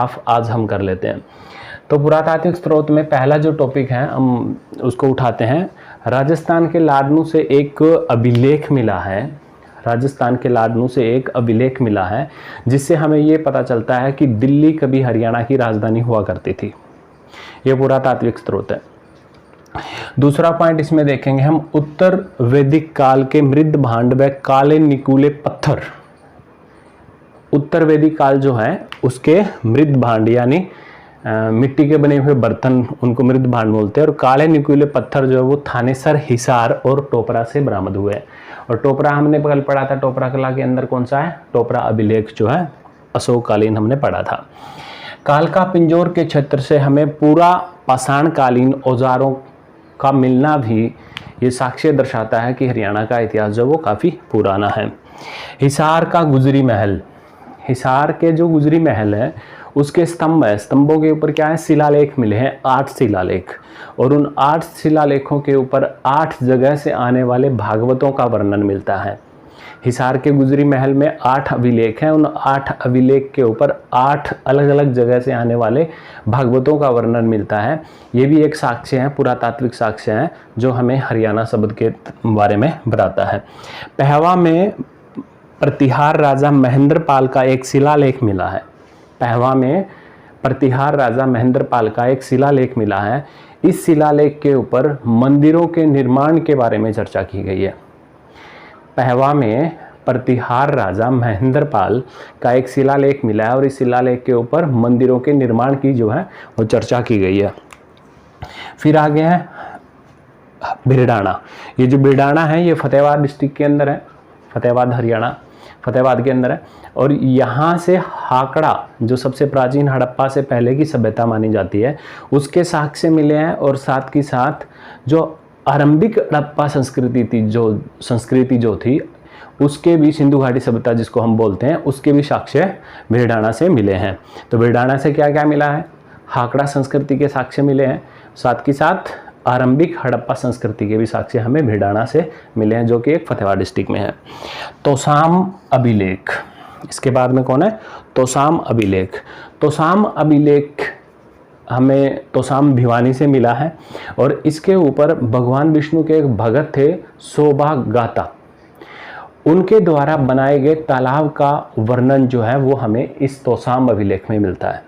Half आज हम कर लेते हैं। तो पुरातात्विक स्रोत में पहला जो टॉपिक है हम उसको उठाते हैं। राजस्थान के लाडनू से एक अभिलेख मिला है, राजस्थान के लाडनू से एक अभिलेख मिला है जिससे हमें ये पता चलता है कि दिल्ली कभी हरियाणा की राजधानी हुआ करती थी। ये पुरातात्विक स्रोत है। दूसरा पॉइंट इसमें देखेंगे हम, उत्तर वैदिक काल के मृद भांड व काले निकुले पत्थर। उत्तर वैदिक काल जो है उसके मृद भांड यानी मिट्टी के बने हुए बर्तन, उनको मृद भांड बोलते हैं, और काले निकुले पत्थर जो है वो थानेसर, हिसार और टोपरा से बरामद हुए। और टोपरा हमने कल पढ़ा था, टोपरा कला के अंदर कौन सा है, टोपरा अभिलेख जो है अशोककालीन हमने पढ़ा था। कालका पिंजौर के क्षेत्र से हमें पूरा पाषाणकालीन औजारों का मिलना भी ये साक्ष्य दर्शाता है कि हरियाणा का इतिहास जो वो काफ़ी पुराना है। हिसार का गुजरी महल, हिसार के जो गुजरी महल है उसके स्तंभ है, स्तंभों के ऊपर क्या है, शिलालेख मिले हैं, 8 शिलालेख, और उन 8 शिलालेखों के ऊपर 8 जगह से आने वाले भागवतों का वर्णन मिलता है। हिसार के गुजरी महल में 8 अभिलेख हैं, उन 8 अभिलेख के ऊपर 8 अलग अलग जगह से आने वाले भागवतों का वर्णन मिलता है। ये भी एक साक्ष्य है, पुरातात्विक साक्ष्य है जो हमें हरियाणा शब्द के बारे में बताता है। पहवा में प्रतिहार राजा महेंद्र पाल का एक शिलालेख मिला है। पहवा में प्रतिहार राजा महेंद्र पाल का एक शिलालेख मिला है। इस शिलालेख के ऊपर मंदिरों के निर्माण के बारे में चर्चा की गई है। पहवा में प्रतिहार राजा महेंद्र पाल का एक शिलालेख मिला है और इस शिलालेख के ऊपर मंदिरों के निर्माण की जो है वो चर्चा की गई है। फिर आगे है बिरडाना। ये जो बिरडाना है ये फतेहाबाद डिस्ट्रिक्ट के अंदर है, फतेहाबाद हरियाणा, फतेहाबाद के अंदर है। और यहाँ से हाकड़ा जो सबसे प्राचीन हड़प्पा से पहले की सभ्यता मानी जाती है उसके साक्ष्य मिले हैं, और साथ ही साथ जो आरंभिक हड़प्पा संस्कृति जो थी उसके भी, सिंधु घाटी सभ्यता जिसको हम बोलते हैं, उसके भी साक्ष्य बिरडाना से मिले हैं। तो बिरडाना से क्या क्या मिला है, हाकड़ा संस्कृति के साक्ष्य मिले हैं, साथ ही साथ आरंभिक हड़प्पा संस्कृति के भी साक्ष्य हमें बिरडाना से मिले हैं जो कि एक फतेहाबाद डिस्ट्रिक्ट में है। तोसाम अभिलेख, इसके बाद में कौन है, तोसाम अभिलेख। तोसाम अभिलेख हमें तोसाम भिवानी से मिला है और इसके ऊपर भगवान विष्णु के एक भगत थे शोभागाता, उनके द्वारा बनाए गए तालाब का वर्णन जो है वो हमें इस तोसाम अभिलेख में मिलता है।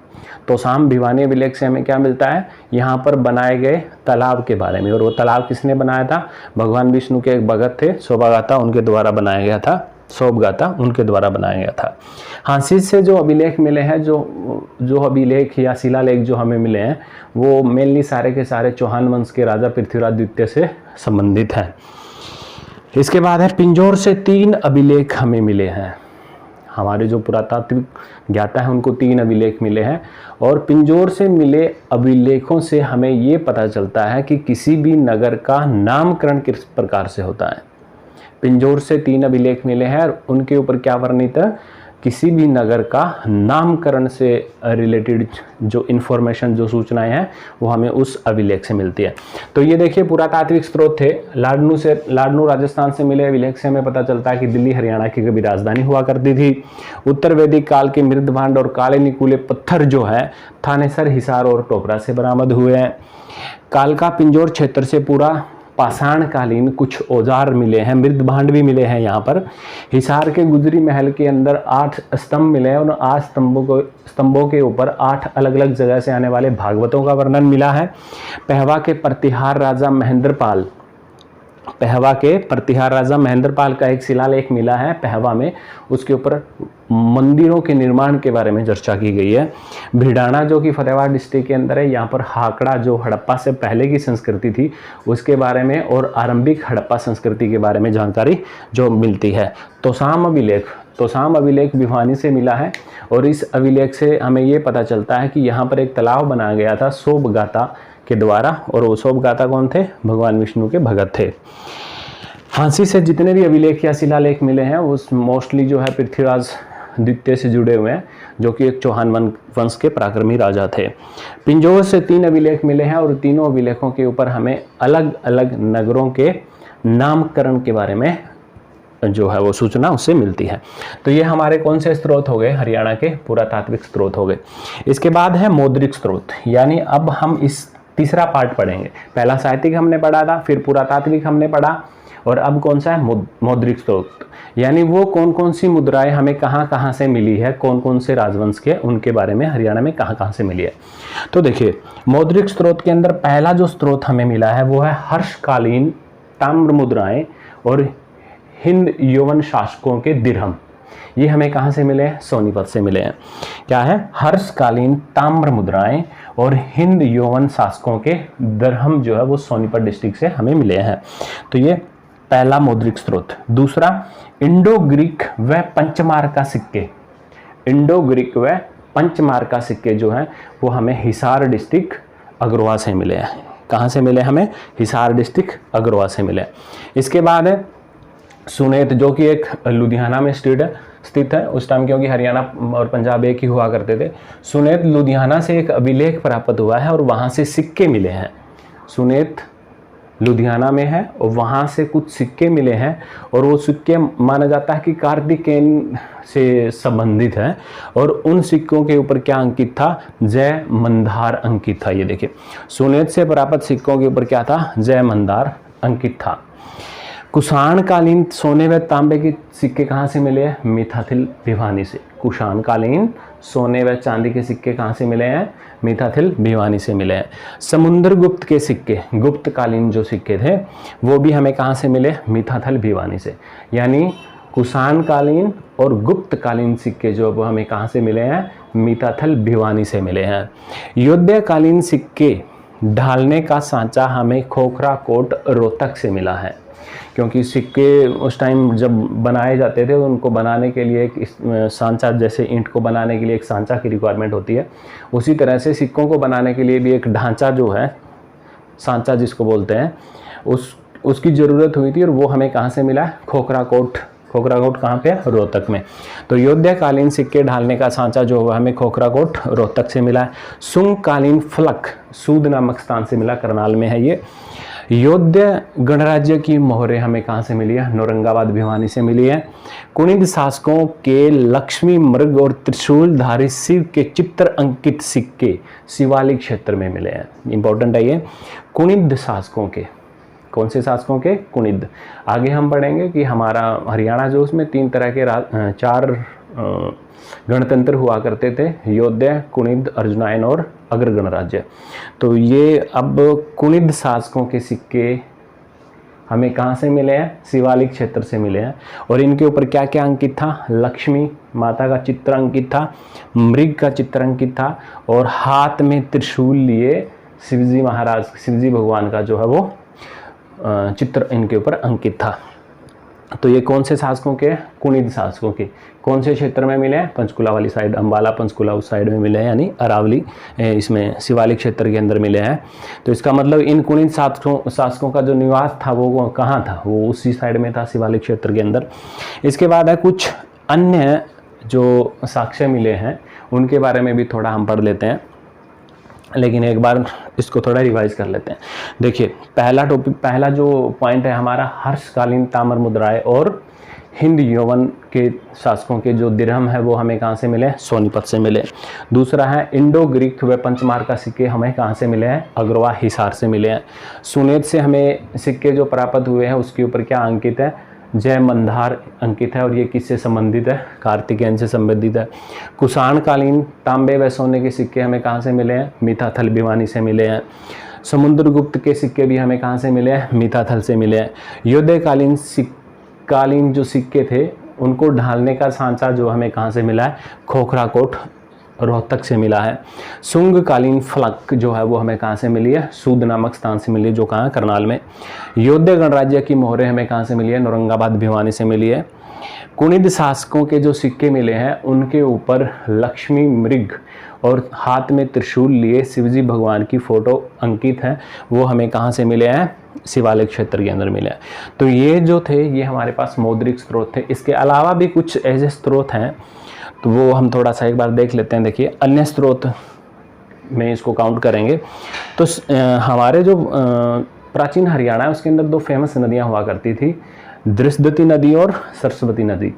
तोसाम भिवानी अभिलेख से हमें क्या मिलता है, यहाँ पर बनाए गए तालाब के बारे में, और वो तालाब किसने बनाया था, भगवान विष्णु के एक भगत थे शोभागाता, उनके द्वारा बनाया गया था, शोभगाता उनके द्वारा बनाया गया था। हांसी से जो अभिलेख मिले हैं, जो अभिलेख या शिलालेख जो हमें मिले हैं वो मेनली सारे के सारे चौहान वंश के राजा पृथ्वीराज द्वितीय से संबंधित हैं। इसके बाद है पिंजौर से 3 अभिलेख हमें मिले हैं। हमारे जो पुरातात्विक ज्ञाता है उनको 3 अभिलेख मिले हैं, और पिंजौर से मिले अभिलेखों से हमें ये पता चलता है कि किसी भी नगर का नामकरण किस प्रकार से होता है। पिंजौर से 3 अभिलेख मिले हैं और उनके ऊपर क्या वर्णित है, किसी भी नगर का नामकरण से रिलेटेड जो इन्फॉर्मेशन, जो सूचनाएं हैं वो हमें उस अभिलेख से मिलती है। तो ये देखिए पुरातात्विक स्रोत थे। लाडनू राजस्थान से मिले अभिलेख से हमें पता चलता है कि दिल्ली हरियाणा की कभी राजधानी हुआ करती थी। उत्तर वैदिक काल के मृद भांड और काले निकुले पत्थर जो है थानेसर, हिसार और टोपरा से बरामद हुए हैं। कालका पिंजौर क्षेत्र से पूरा पाषाणकालीन कुछ औजार मिले हैं, मृद भांड भी मिले हैं यहाँ पर। हिसार के गुजरी महल के अंदर 8 स्तंभ मिले हैं और 8 स्तंभों के ऊपर 8 अलग अलग जगह से आने वाले भागवतों का वर्णन मिला है। पहवा के प्रतिहार राजा महेंद्र पाल का एक शिलालेख मिला है पहवा में, उसके ऊपर मंदिरों के निर्माण के बारे में चर्चा की गई है। भिडाना जो कि फतेहाबाद डिस्ट्रिक्ट के अंदर है, यहाँ पर हाकड़ा जो हड़प्पा से पहले की संस्कृति थी उसके बारे में और आरंभिक हड़प्पा संस्कृति के बारे में जानकारी जो मिलती है। तोसाम अभिलेख भिवानी से मिला है और इस अभिलेख से हमें ये पता चलता है कि यहाँ पर एक तालाब बनाया गया था शोभगाता के द्वारा, और वो शोभगाता कौन थे, भगवान विष्णु के भगत थे। हांसी से जितने भी अभिलेख या शिलालेख मिले हैं उस मोस्टली जो है पृथ्वीराज द्वितीय से जुड़े हुए हैं, जो कि एक चौहान वंश के पराक्रमी राजा थे। पिंजौर से 3 अभिलेख मिले हैं और तीनों अभिलेखों के ऊपर हमें अलग अलग नगरों के नामकरण के बारे में जो है वो सूचना उससे मिलती है। तो ये हमारे कौन से स्रोत हो गए, हरियाणा के पुरातात्विक स्रोत हो गए। इसके बाद है मौद्रिक स्रोत, यानी अब हम इस तीसरा पार्ट पढ़ेंगे। पहला साहित्यिक हमने पढ़ा था, फिर पुरातात्विक हमने पढ़ा, और अब कौन सा है, मौद्रिक स्रोत, यानी वो कौन कौन सी मुद्राएं हमें कहाँ कहाँ से मिली है, कौन कौन से राजवंश के, उनके बारे में हरियाणा में कहाँ कहाँ से मिली है। तो देखिए मौद्रिक स्रोत के अंदर पहला जो स्रोत हमें मिला है वो है हर्षकालीन ताम्र मुद्राएं और हिंद यौवन शासकों के दिरहम। ये हमें कहाँ से मिले हैं, सोनीपत से मिले हैं। क्या है, हर्षकालीन ताम्र मुद्राएं और हिंद यौवन शासकों के दिरहम जो है वो सोनीपत डिस्ट्रिक्ट से हमें मिले हैं। तो ये पहला मौद्रिक स्रोत। दूसरा इंडो ग्रीक व पंचमार्का सिक्के, इंडो ग्रीक व पंचमार्का सिक्के जो हैं वो हमें हिसार डिस्ट्रिक्ट अग्रवा से मिले हैं। कहाँ से मिले, हमें हिसार डिस्ट्रिक्ट अग्रवा से मिले। इसके बाद है सुनेत, जो कि एक लुधियाना में स्थित है उस टाइम, क्योंकि हरियाणा और पंजाब एक ही हुआ करते थे। सुनेत लुधियाना से एक अभिलेख प्राप्त हुआ है और वहाँ से सिक्के मिले हैं। सुनेत लुधियाना में है और वहाँ से कुछ सिक्के मिले हैं, और वो सिक्के माना जाता है कि कार्तिकेयन से संबंधित है, और उन सिक्कों के ऊपर क्या अंकित था, जय मंदार अंकित था। ये देखिए सुनेत से प्राप्त सिक्कों के ऊपर क्या था, जय मंदार अंकित था। कुषाणकालीन सोने व तांबे के सिक्के कहाँ से मिले हैं, मिथाथिल भिवानी से। कुषाणकालीन सोने व चांदी के सिक्के कहाँ से मिले हैं, मिथाथिल भिवानी से मिले हैं। समुद्रगुप्त के सिक्के, गुप्तकालीन जो सिक्के थे वो भी हमें कहाँ से मिले, मिथाथिल भिवानी से। यानी कुषाणकालीन और गुप्तकालीन सिक्के जो वो हमें कहाँ से मिले हैं, मिथाथिल भिवानी से मिले हैं। योद्धाकालीन सिक्के ढालने का सांचा हमें खोखरा कोट रोहतक से मिला है, क्योंकि सिक्के उस टाइम जब बनाए जाते थे उनको बनाने के लिए एक सांचा, जैसे ईंट को बनाने के लिए एक सांचा की रिक्वायरमेंट होती है, उसी तरह से सिक्कों को बनाने के लिए भी एक ढांचा जो है, सांचा जिसको बोलते हैं, उसकी ज़रूरत हुई थी, और वो हमें कहाँ से मिला, खोखरा कोट। खोखरा कोट कहाँ पे, रोहतक में। तो योद्धाकालीन सिक्के ढालने का सांचा जो हुआ हमें खोखरा कोट रोहतक से मिला है। सुंगकालीन फलक सूद नामक स्थान से मिला, करनाल में है ये। योद्धा गणराज्य की मोहरें हमें कहाँ से मिली है, औरंगाबाद भिवानी से मिली है। कुणिद शासकों के लक्ष्मी मृग और त्रिशूलधारी शिव के चित्र अंकित सिक्के शिवालिक क्षेत्र में मिले हैं। इंपॉर्टेंट है ये, कुणिद शासकों के, कौन से शासकों के, कुणिद। आगे हम पढ़ेंगे कि हमारा हरियाणा जो उसमें 3 तरह के 4 गणतंत्र हुआ करते थे, योद्धा, कुणिद, अर्जुनायन और अग्र गणराज्य। तो ये अब कुणिद शासकों के सिक्के हमें कहाँ से मिले हैं, शिवालिक क्षेत्र से मिले हैं, और इनके ऊपर क्या क्या अंकित था, लक्ष्मी माता का चित्र अंकित था, मृग का चित्र अंकित था, और हाथ में त्रिशूल लिए शिवजी महाराज, शिवजी भगवान का जो है वो चित्र इनके ऊपर अंकित था। तो ये कौन से शासकों के, कुणिद शासकों के। कौन से क्षेत्र में मिले हैं, पंचकुला वाली साइड, अंबाला पंचकुला उस साइड में मिले हैं, यानी अरावली इसमें शिवालिक क्षेत्र के अंदर मिले हैं। तो इसका मतलब इन कुणिद शासकों का जो निवास था वो कहाँ था, वो उसी साइड में था, शिवालिक क्षेत्र के अंदर। इसके बाद है कुछ अन्य जो साक्ष्य मिले हैं उनके बारे में भी थोड़ा हम पढ़ लेते हैं, लेकिन एक बार इसको थोड़ा रिवाइज कर लेते हैं। देखिए पहला जो पॉइंट है हमारा, हर्षकालीन ताम्र मुद्राएं और हिंद यौवन के शासकों के जो दिरहम है वो हमें कहाँ से मिले, सोनीपत से मिले। दूसरा है इंडो ग्रीक व पंचमार्का सिक्के हमें कहाँ से मिले हैं, अग्रवा हिसार से मिले हैं। सुनेत से हमें सिक्के जो प्राप्त हुए हैं उसके ऊपर क्या अंकित है, जय मंदार अंकित है, और ये किससे संबंधित है, कार्तिकेयन से संबंधित है। कुषाणकालीन तांबे व सोने के सिक्के हमें कहाँ से मिले हैं, मिथाथल भिवानी से मिले हैं। समुद्रगुप्त के सिक्के भी हमें कहाँ से मिले हैं, मिथाथल से मिले हैं। योद्धाकालीन जो सिक्के थे उनको ढालने का सांचा जो हमें कहाँ से मिला है, खोखरा कोट रोहतक से मिला है। सुंगकालीन फलक जो है वो हमें कहाँ से मिली है, सूद नामक स्थान से मिली है, जो कहाँ है, करनाल में। योद्धा गणराज्य की मोहरें हमें कहाँ से मिली है, औरंगाबाद भिवानी से मिली है। कुणिद शासकों के जो सिक्के मिले हैं उनके ऊपर लक्ष्मी मृग और हाथ में त्रिशूल लिए शिवजी भगवान की फोटो अंकित है, वो हमें कहाँ से मिले हैं, शिवालिक क्षेत्र के अंदर मिले हैं। तो ये जो थे ये हमारे पास मौद्रिक स्रोत थे। इसके अलावा भी कुछ ऐसे स्रोत हैं तो वो हम थोड़ा सा एक बार देख लेते हैं। देखिए अन्य स्रोत में इसको काउंट करेंगे तो हमारे जो प्राचीन हरियाणा है उसके अंदर 2 फेमस नदियां हुआ करती थी, दृश्यवती नदी और सरस्वती नदी।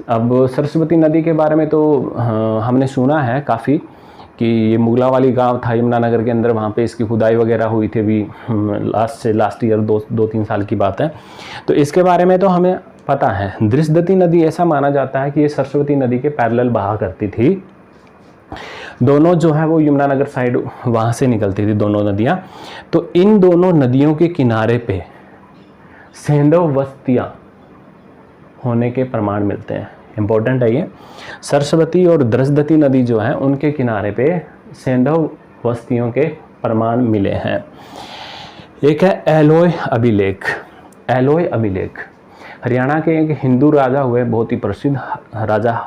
अब सरस्वती नदी के बारे में तो हमने सुना है काफ़ी कि ये मुगलावाली गांव था यमुनानगर के अंदर, वहाँ पे इसकी खुदाई वगैरह हुई थी अभी लास्ट ईयर 2-3 साल की बात है। तो इसके बारे में तो हमें पता है। दृश्यवती नदी ऐसा माना जाता है कि ये सरस्वती नदी के पैरेलल बहा करती थी। दोनों जो है वो यमुनानगर साइड वहाँ से निकलती थी दोनों नदियाँ। तो इन दोनों नदियों के किनारे पे सैंधव बस्तियाँ होने के प्रमाण मिलते हैं। इम्पोर्टेंट है ये। सरस्वती और दृश्यवती नदी जो है उनके किनारे पे सैंधव बस्तियों के प्रमाण मिले हैं। एक है एलोय अभिलेख। एलोय अभिलेख हरियाणा के एक हिंदू राजा हुए, बहुत ही प्रसिद्ध राजा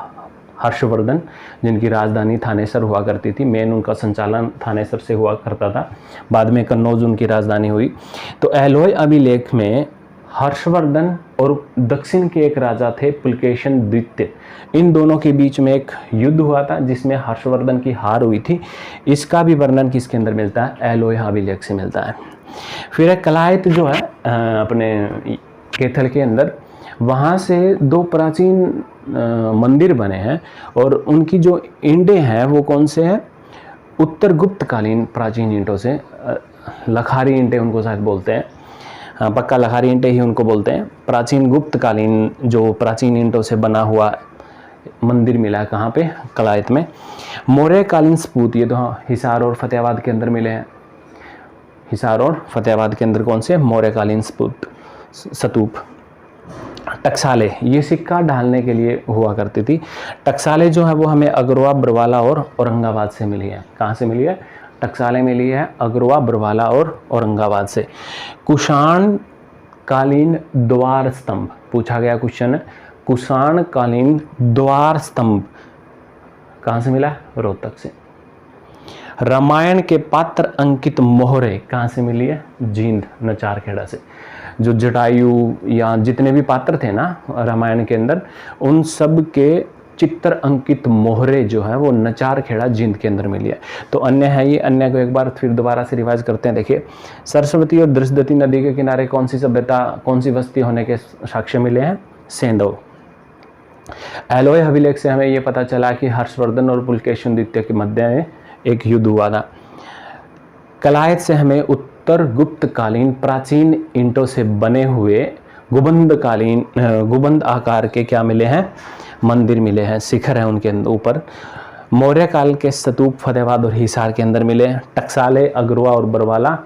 हर्षवर्धन, जिनकी राजधानी थानेसर हुआ करती थी। मेन उनका संचालन थानेसर से हुआ करता था, बाद में कन्नौज उनकी राजधानी हुई। तो एलोय अभिलेख में हर्षवर्धन और दक्षिण के एक राजा थे पुलकेशन द्वितीय, इन दोनों के बीच में एक युद्ध हुआ था जिसमें हर्षवर्धन की हार हुई थी। इसका भी वर्णन किसके अंदर मिलता है? एलोय अभिलेख से मिलता है। फिर एक कलायत जो है अपने कैथल के अंदर, वहाँ से 2 प्राचीन मंदिर बने हैं और उनकी जो ईंटें हैं वो कौन से हैं? उत्तर गुप्तकालीन प्राचीन ईंटों से, लखारी ईंटें उनको शायद बोलते हैं, हाँ पक्का लखारी ईंटें ही उनको बोलते हैं। प्राचीन गुप्तकालीन जो प्राचीन ईंटों से बना हुआ मंदिर मिला है कहाँ पे? कलायत में। मौर्यकालीन सपूत, ये तो हाँ हिसार और फतेहाबाद के अंदर मिले हैं। हिसार और फतेहाबाद के अंदर कौन से? मौर्यकालीन स्तूप। टकसाले, ये सिक्का ढालने के लिए हुआ करती थी। टकसाले जो है वो हमें अग्रवा, बरवाला और औरंगाबाद से मिली है। कहाँ से मिली है? टकसाले मिली है अग्रवा, बरवाला और औरंगाबाद से। कुषाण कालीन द्वार स्तंभ पूछा गया क्वेश्चन है। कुषाण कालीन द्वार स्तंभ कहाँ से मिला? रोहतक से। रामायण के पात्र अंकित मोहरे कहाँ से मिली है? जींद, नचारखेड़ा से। जो जटायु या जितने भी पात्र थे ना रामायण के अंदर, उन सब के चित्र अंकित मोहरे जो है वो नचारखेड़ा जींद के अंदर मिली है। तो अन्य है ये, अन्य को एक बार फिर दोबारा से रिवाइज करते हैं। देखिए, सरस्वती और दृश्यवती नदी के किनारे कौन सी सभ्यता, कौन सी बस्ती होने के साक्ष्य मिले हैं? सैंधव। एलोय अभिलेख से हमें ये पता चला कि हर्षवर्धन और पुलकेशन द्वितीय के मध्य में एक युद्ध हुआ था। कलायत से हमें उत्तर गुप्तकालीन प्राचीन ईंटों से बने हुए गुबंद आकार के क्या मिले हैं? मंदिर मिले हैं, शिखर है उनके ऊपर। मौर्य काल के स्तूप फतेहाबाद और हिसार के अंदर मिले हैं। टकसाले, अग्रवा और बरवाला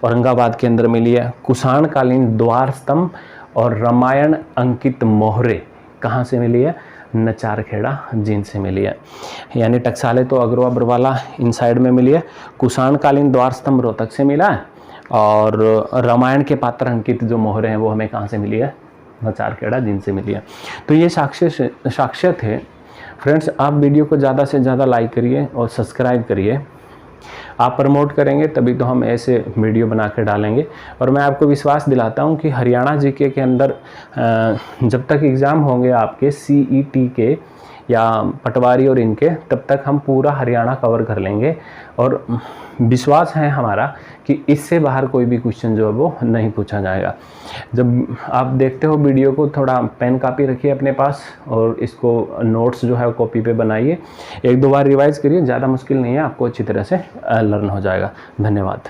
औरंगाबाद के अंदर मिली है। कुषाण कालीन द्वार स्तंभ और रामायण अंकित मोहरे कहाँ से मिली है? नचारखेड़ा जींद से मिली है। यानी टकसाले तो अग्रवा, बरवाला इन साइड में मिली है। कुषाण कालीन द्वार स्तंभ रोहतक से मिला है और रामायण के पात्र अंकित जो मोहरे हैं वो हमें कहाँ से मिली है? नचारखेड़ा जींद से मिली है। तो ये साक्ष्य थे। फ्रेंड्स, आप वीडियो को ज़्यादा से ज़्यादा लाइक करिए और सब्सक्राइब करिए। आप प्रमोट करेंगे तभी तो हम ऐसे वीडियो बना कर डालेंगे। और मैं आपको विश्वास दिलाता हूं कि हरियाणा जीके के अंदर जब तक एग्ज़ाम होंगे आपके CET के या पटवारी और इनके, तब तक हम पूरा हरियाणा कवर कर लेंगे। और विश्वास है हमारा कि इससे बाहर कोई भी क्वेश्चन जो है वो नहीं पूछा जाएगा। जब आप देखते हो वीडियो को, थोड़ा पेन कापी रखिए अपने पास और इसको नोट्स जो है कॉपी पे बनाइए। 1-2 बार रिवाइज करिए, ज़्यादा मुश्किल नहीं है, आपको अच्छी तरह से लर्न हो जाएगा। धन्यवाद।